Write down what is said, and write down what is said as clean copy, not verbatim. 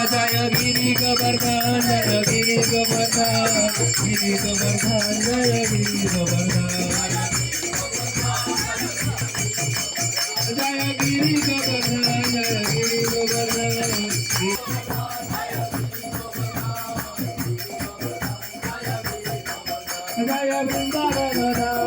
Jai Giri Govardhan Jai Giri Govardhan Giri Govardhan Jai Giri Govardhan Jai Giri Govardhan Jai Giri Govardhan Jai Vrindavan